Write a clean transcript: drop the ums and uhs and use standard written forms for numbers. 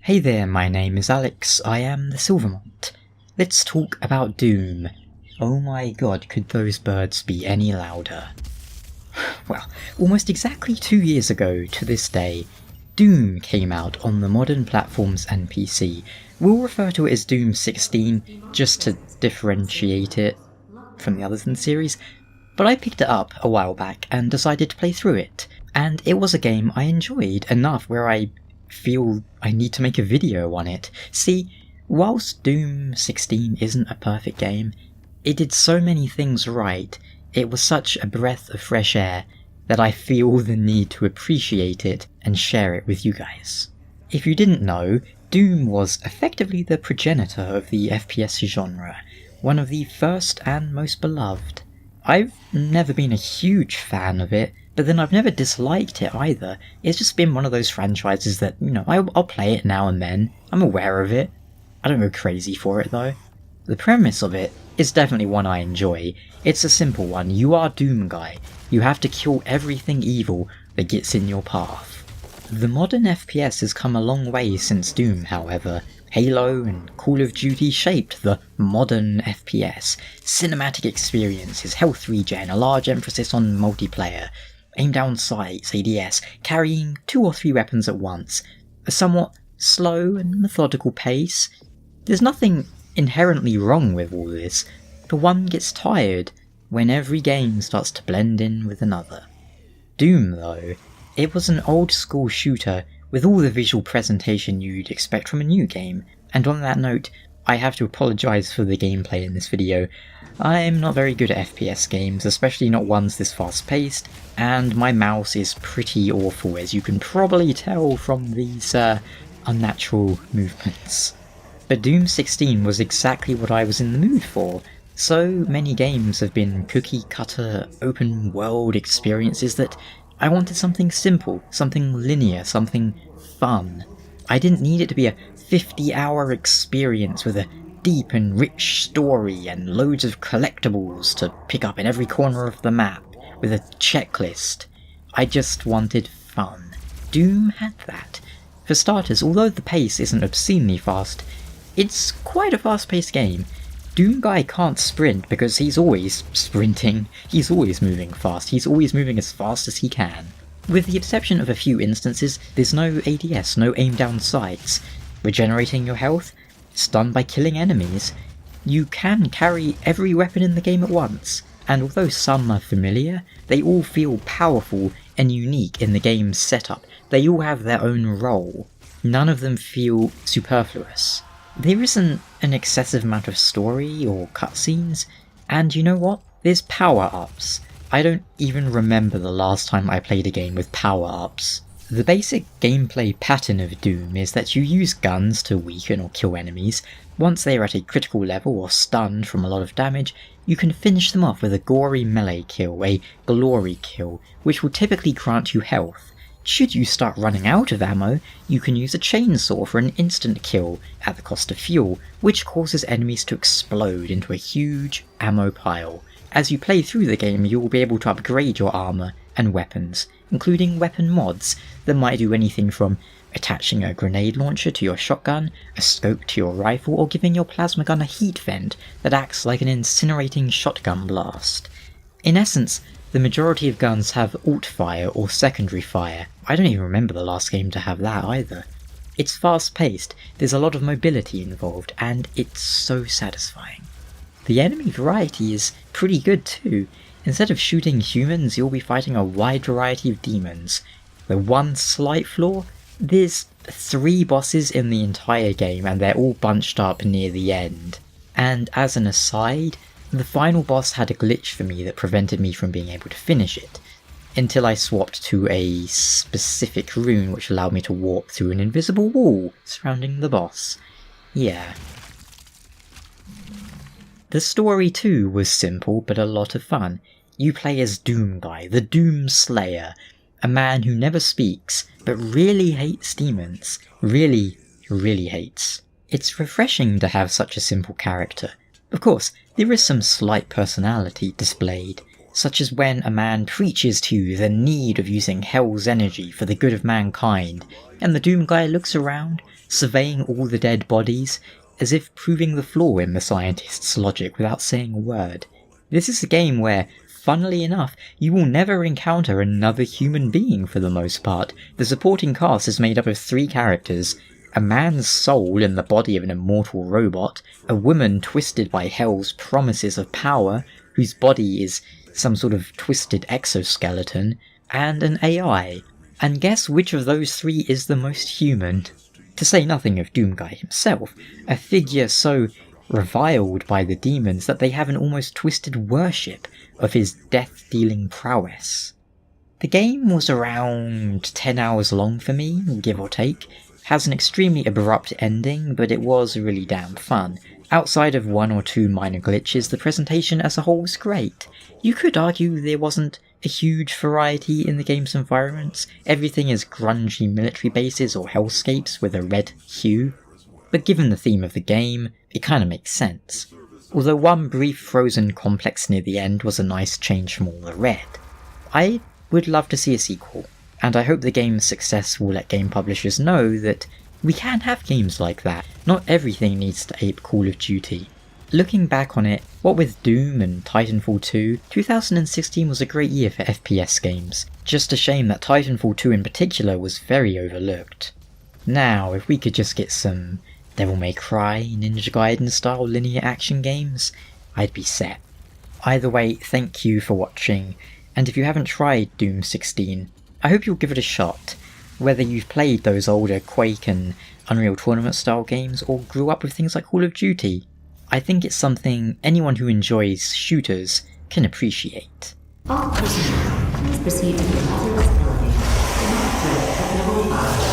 Hey there, my name is Alex, I am the Mont. Let's talk about Doom. Oh my god, could those birds be any louder? Well, almost exactly 2 years ago to this day, Doom came out on the modern platforms and PC. We'll refer to it as Doom 16 just to differentiate it from the others in the series, but I picked it up a while back and decided to play through it, and it was a game I enjoyed enough where I feel I need to make a video on it. See, whilst Doom 16 isn't a perfect game, it did so many things right, it was such a breath of fresh air, that I feel the need to appreciate it and share it with you guys. If you didn't know, Doom was effectively the progenitor of the FPS genre, one of the first and most beloved. I've never been a huge fan of it, but then I've never disliked it either. It's just been one of those franchises that, I'll play it now and then. I'm aware of it. I don't go crazy for it though. The premise of it is definitely one I enjoy. It's a simple one. You are UNGh. You have to kill everything evil that gets in your path. The modern FPS has come a long way since Doom, however. Halo and Call of Duty shaped the modern FPS. Cinematic experiences, health regen, a large emphasis on multiplayer, aim down sights, ADS, carrying 2 or 3 weapons at once, a somewhat slow and methodical pace. There's nothing inherently wrong with all this, but one gets tired when every game starts to blend in with another. Doom, though, it was an old school shooter with all the visual presentation you'd expect from a new game, and on that note, I have to apologise for the gameplay in this video. I'm not very good at FPS games, especially not ones this fast paced, and my mouse is pretty awful, as you can probably tell from these unnatural movements. But Doom 16 was exactly what I was in the mood for. So many games have been cookie-cutter, open-world experiences that I wanted something simple, something linear, something fun. I didn't need it to be a 50-hour experience with a deep and rich story and loads of collectibles to pick up in every corner of the map, with a checklist. I just wanted fun. Doom had that. For starters, although the pace isn't obscenely fast, it's quite a fast-paced game. UNGh can't sprint because he's always sprinting, he's always moving fast, he's always moving as fast as he can. With the exception of a few instances, there's no ADS, no aim down sights. Regenerating your health, stunned by killing enemies. You can carry every weapon in the game at once, and although some are familiar, they all feel powerful and unique in the game's setup. They all have their own role. None of them feel superfluous. There isn't an excessive amount of story or cutscenes, and you know what? There's power-ups. I don't even remember the last time I played a game with power-ups. The basic gameplay pattern of Doom is that you use guns to weaken or kill enemies. Once they are at a critical level or stunned from a lot of damage, you can finish them off with a gory melee kill, a glory kill, which will typically grant you health. Should you start running out of ammo, you can use a chainsaw for an instant kill at the cost of fuel, which causes enemies to explode into a huge ammo pile. As you play through the game, you will be able to upgrade your armour and weapons, including weapon mods that might do anything from attaching a grenade launcher to your shotgun, a scope to your rifle, or giving your plasma gun a heat vent that acts like an incinerating shotgun blast. In essence, the majority of guns have alt fire or secondary fire. I don't even remember the last game to have that either. It's fast paced, there's a lot of mobility involved, and it's so satisfying. The enemy variety is pretty good too. Instead of shooting humans, you'll be fighting a wide variety of demons. The one slight flaw? There's 3 bosses in the entire game and they're all bunched up near the end. And as an aside, the final boss had a glitch for me that prevented me from being able to finish it, until I swapped to a specific rune which allowed me to walk through an invisible wall surrounding the boss. Yeah. The story too was simple but a lot of fun. You play as UNGh, the Doom Slayer, a man who never speaks but really hates demons. Really, really hates. It's refreshing to have such a simple character. Of course, there is some slight personality displayed. such as when a man preaches to you the need of using hell's energy for the good of mankind, and the Doom guy looks around, surveying all the dead bodies, as if proving the flaw in the scientist's logic without saying a word. This is a game where, funnily enough, you will never encounter another human being for the most part. The supporting cast is made up of 3 characters: a man's soul in the body of an immortal robot, a woman twisted by hell's promises of power, whose body is some sort of twisted exoskeleton, and an AI. And guess which of those 3 is the most human? To say nothing of Doomguy himself, a figure so reviled by the demons that they have an almost twisted worship of his death-dealing prowess. The game was around 10 hours long for me, give or take. Has an extremely abrupt ending, but it was really damn fun. Outside of 1 or 2 minor glitches, the presentation as a whole was great. You could argue there wasn't a huge variety in the game's environments. Everything is grungy military bases or hellscapes with a red hue. But given the theme of the game, it kinda makes sense. Although one brief frozen complex near the end was a nice change from all the red. I would love to see a sequel, and I hope the game's success will let game publishers know that we can have games like that. Not everything needs to ape Call of Duty. Looking back on it, what with Doom and Titanfall 2, 2016 was a great year for FPS games. Just a shame that Titanfall 2 in particular was very overlooked. Now, if we could just get some Devil May Cry, Ninja Gaiden style linear action games, I'd be set. Either way, thank you for watching, and if you haven't tried Doom 16, I hope you'll give it a shot. Whether you've played those older Quake and Unreal Tournament style games or grew up with things like Call of Duty, I think it's something anyone who enjoys shooters can appreciate. All personnel, please proceed to the other facility. Level 5.